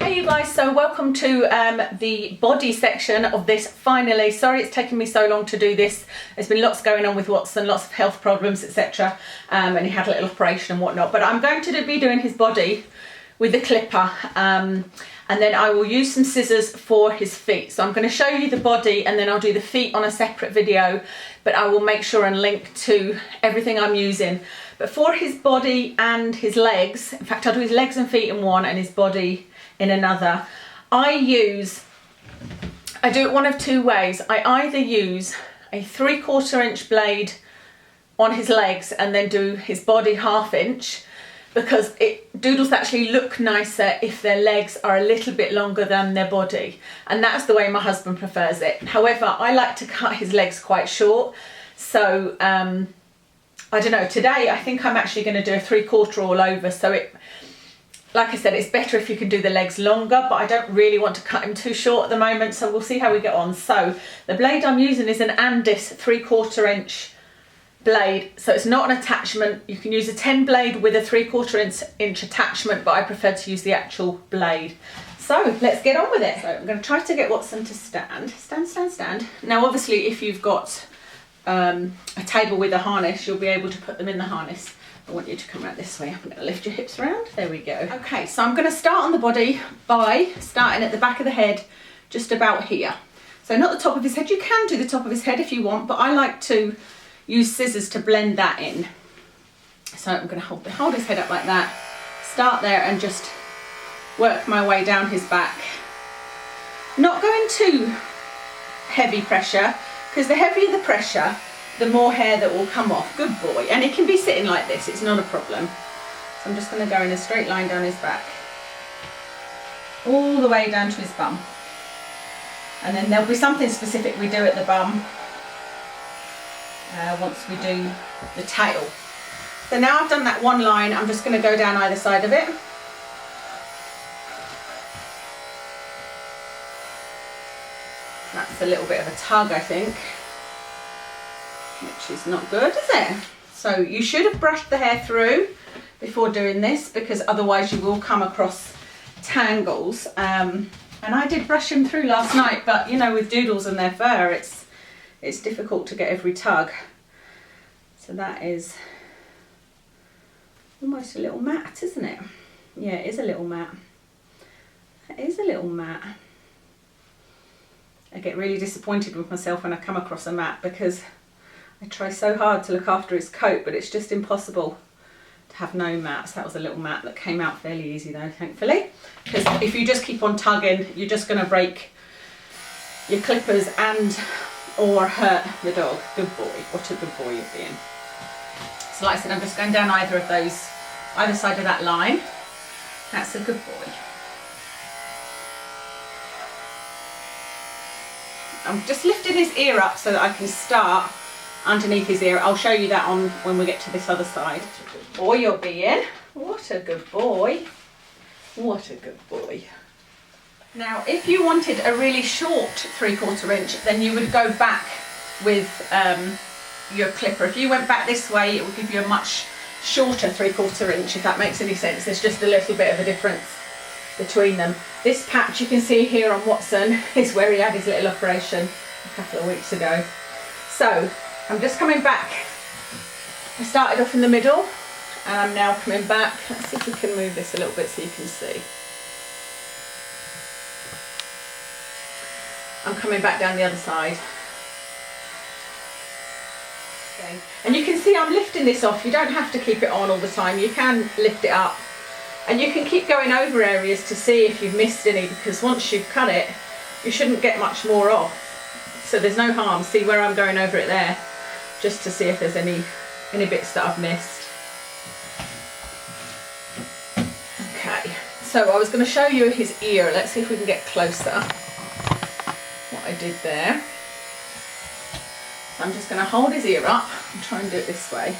Hey you guys, so welcome to the body section of this finally. Sorry it's taken me so long to do this. There's been lots going on with Watson, lots of health problems, etc. And he had a little operation and whatnot. But I'm going to be doing his body with the clipper. And then I will use some scissors for his feet. So I'm going to show you the body and then I'll do the feet on a separate video. But I will make sure and link to everything I'm using. But for his body and his legs, in fact I'll do his legs and feet in one and his body in another. I do it one of two ways. I either use a 3/4 inch blade on his legs and then do his body 1/2 inch, because doodles actually look nicer if their legs are a little bit longer than their body, and that's the way my husband prefers it. However, I like to cut his legs quite short, so I don't know, today I think I'm actually going to do a 3/4 all over, so like I said, it's better if you can do the legs longer, but I don't really want to cut him too short at the moment, so we'll see how we get on. So the blade I'm using is an Andis 3/4 inch blade, so it's not an attachment. You can use a 10 blade with a 3/4 inch attachment, but I prefer to use the actual blade. So let's get on with it. So I'm going to try to get Watson to stand. Stand. Now obviously if you've got a table with a harness, you'll be able to put them in the harness. I want you to come around this way. I'm going to lift your hips around. There we go. Okay, so I'm going to start on the body by starting at the back of the head, just about here. So not the top of his head. You can do the top of his head if you want, but I like to use scissors to blend that in. So I'm going to hold his head up like that, start there and just work my way down his back. Not going too heavy pressure, because the heavier the pressure, the more hair that will come off. Good boy. And it can be sitting like this, it's not a problem. So I'm just going to go in a straight line down his back, all the way down to his bum. And then there'll be something specific we do at the bum once we do the tail. So now I've done that one line, I'm just going to go down either side of it. That's a little bit of a tug, I think, which is not good, is it? So you should have brushed the hair through before doing this, because otherwise you will come across tangles. And I did brush him through last night, but you know, with doodles and their fur, it's difficult to get every tug. So that is almost a little mat, isn't it? Yeah, it is a little mat. It is a little mat. I get really disappointed with myself when I come across a mat, because I try so hard to look after his coat, but it's just impossible to have no mats. That was a little mat that came out fairly easy though, thankfully, because if you just keep on tugging, you're just going to break your clippers and or hurt the dog. Good boy. What a good boy you're being. So like I said, I'm just going down either of those, either side of that line. That's a good boy. I'm just lifting his ear up so that I can start underneath his ear. I'll show you that on when we get to this other side. Good boy you're being. What a good boy. What a good boy. Now if you wanted a really short 3/4 inch, then you would go back with your clipper. If you went back this way, it would give you a much shorter 3/4 inch, if that makes any sense. There's just a little bit of a difference between them. This patch you can see here on Watson is where he had his little operation a couple of weeks ago. So I'm just coming back. I started off in the middle and I'm now coming back. Let's see if we can move this a little bit so you can see. I'm coming back down the other side. Okay. And you can see I'm lifting this off. You don't have to keep it on all the time. You can lift it up. And you can keep going over areas to see if you've missed any, because once you've cut it, you shouldn't get much more off. So there's no harm. See where I'm going over it there, just to see if there's any bits that I've missed. Okay, so I was going to show you his ear. Let's see if we can get closer. What I did there. So I'm just going to hold his ear up and try and do it this way.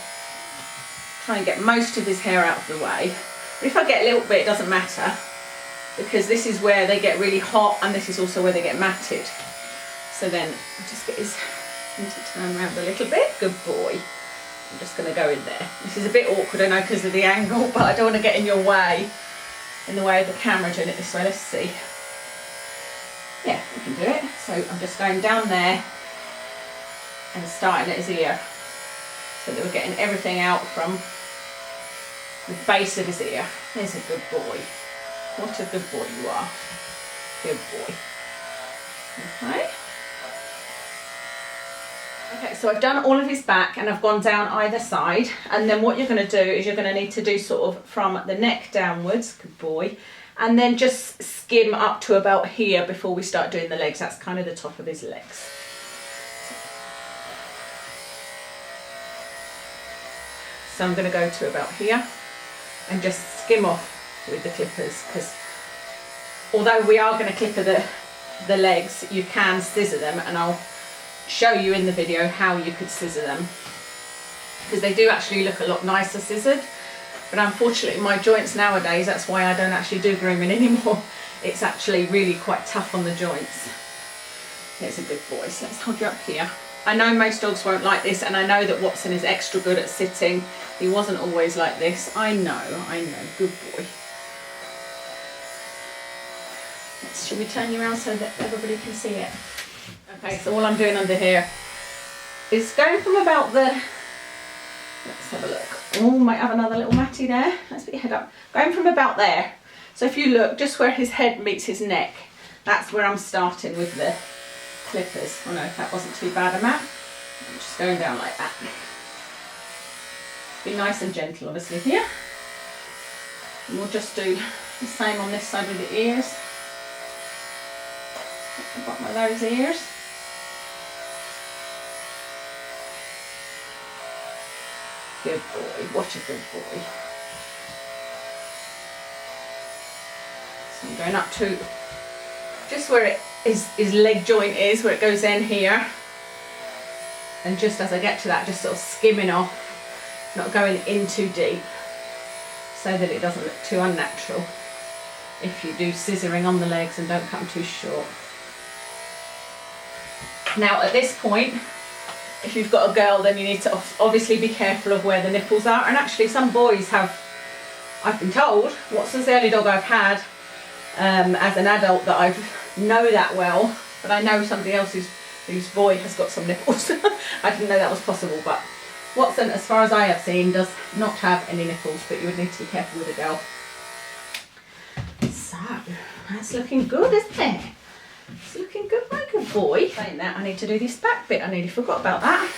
Try and get most of his hair out of the way. But if I get a little bit, it doesn't matter, because this is where they get really hot and this is also where they get matted. So then I'll just get him to turn around a little bit. Good boy. I'm just going to go in there. This is a bit awkward, I know, because of the angle, but I don't want to get in your way. in the way of the camera doing it this way. Let's see. Yeah, we can do it. So I'm just going down there and starting at his ear, so that we're getting everything out from the base of his ear. There's a good boy. What a good boy you are. Good boy. Okay. Okay, so I've done all of his back and I've gone down either side, and then what you're going to do is you're going to need to do sort of from the neck downwards, good boy, and then just skim up to about here before we start doing the legs. That's kind of the top of his legs. So I'm going to go to about here and just skim off with the clippers, because although we are going to clipper the legs, you can scissor them, and I'll show you in the video how you could scissor them, because they do actually look a lot nicer scissored. But unfortunately my joints nowadays, that's why I don't actually do grooming anymore. It's actually really quite tough on the joints. There's a good boy. So let's hold you up here. I know most dogs won't like this, and I know that Watson is extra good at sitting. He wasn't always like this. I know, good boy. Should we turn you around so that everybody can see it? Okay, so all I'm doing under here is going from about the, let's have a look. Oh, might have another little matty there. Let's put your head up. Going from about there. So if you look, just where his head meets his neck, that's where I'm starting with the clippers. Oh no, that wasn't too bad a map. I'm just going down like that. Be nice and gentle, obviously, here. And we'll just do the same on this side with the ears. At the bottom of those ears. Good boy, what a good boy. So I'm going up to just where his leg joint is, where it goes in here. And just as I get to that, just sort of skimming off, not going in too deep, so that it doesn't look too unnatural if you do scissoring on the legs and don't cut them too short. Now at this point, if you've got a girl, then you need to obviously be careful of where the nipples are. And actually some boys have, I've been told, Watson's the only dog I've had as an adult that I know that well, but I know somebody else whose boy has got some nipples. I didn't know that was possible, but Watson, as far as I have seen, does not have any nipples, but you would need to be careful with a girl. So, that's looking good, isn't it? It's looking good, my good boy. Saying that, I need to do this back bit. I nearly forgot about that.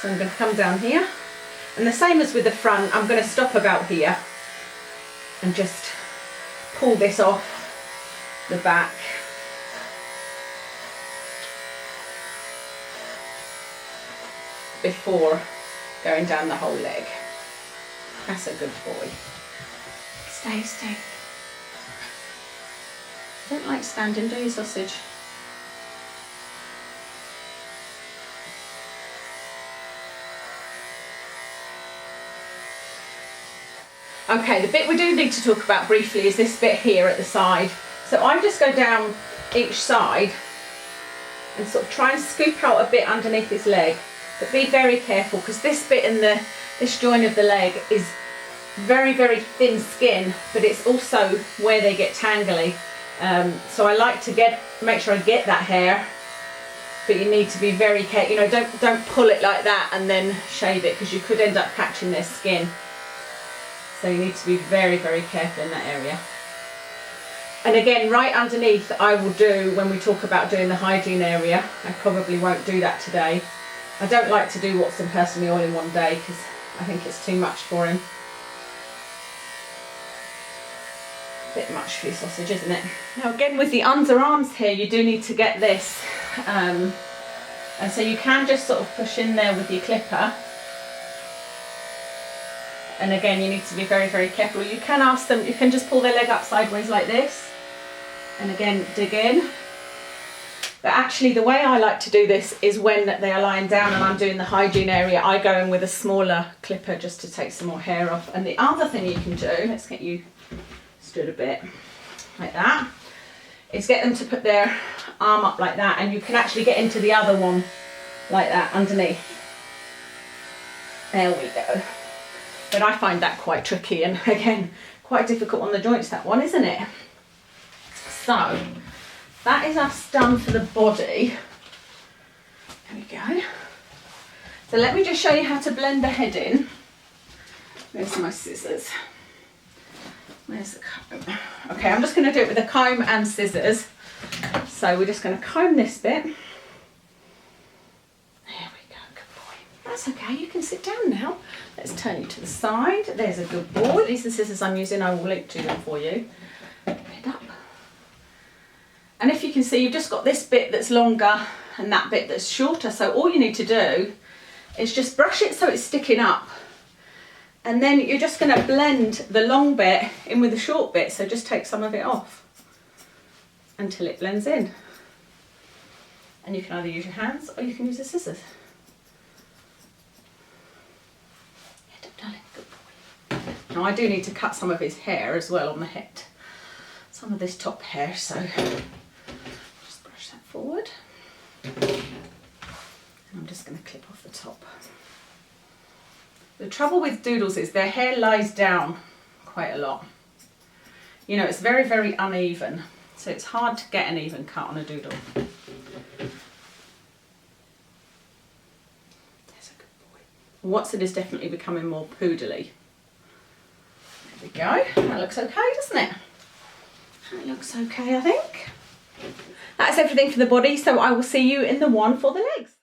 So I'm going to come down here. And the same as with the front, I'm going to stop about here and just pull this off the back. Before going down the whole leg. That's a good boy. Stay, stay. Don't like standing, do you, sausage? Okay, the bit we do need to talk about briefly is this bit here at the side. So I just go down each side and sort of try and scoop out a bit underneath his leg. But be very careful, because this bit in this joint of the leg is very, very thin skin, but it's also where they get tangly. So I like to make sure I get that hair, but you need to be very careful. You know, don't pull it like that and then shave it, because you could end up catching their skin. So you need to be very, very careful in that area. And again, right underneath, I will do, when we talk about doing the hygiene area, I probably won't do that today. I don't like to do Watson personally all in one day, because I think it's too much for him. A bit much for your sausage, isn't it? Now again, with the underarms here, you do need to get this. And so you can just sort of push in there with your clipper. And again, you need to be very, very careful. You can ask them, you can just pull their leg up sideways like this. And again, dig in. But actually the way I like to do this is when they are lying down and I'm doing the hygiene area, I go in with a smaller clipper just to take some more hair off. And the other thing you can do, let's get you stood a bit like that, is get them to put their arm up like that, and you can actually get into the other one like that underneath. There we go. But I find that quite tricky, and again, Quite difficult on the joints, that one, isn't it? So that is us done for the body. There we go. So let me just show you how to blend the head in. There's my scissors. Where's the comb? Okay, I'm just going to do it with a comb and scissors. So we're just going to comb this bit. There we go, good boy. That's okay, you can sit down now. Let's turn you to the side. There's a good boy. These are the scissors I'm using. I will link to them for you. Head up. And if you can see, you've just got this bit that's longer and that bit that's shorter. So all you need to do is just brush it so it's sticking up. And then you're just going to blend the long bit in with the short bit. So just take some of it off until it blends in. And you can either use your hands or you can use the scissors. Head up, darling, good boy. Now I do need to cut some of his hair as well on the head. Some of this top hair, so just brush that forward. And I'm just going to clip off the top. The trouble with doodles is their hair lies down quite a lot. You know, it's very, very uneven. So it's hard to get an even cut on a doodle. There's a good boy. Watson is definitely becoming more poodly. There we go. That looks okay, doesn't it? That looks okay, I think. That's everything for the body, so I will see you in the one for the legs.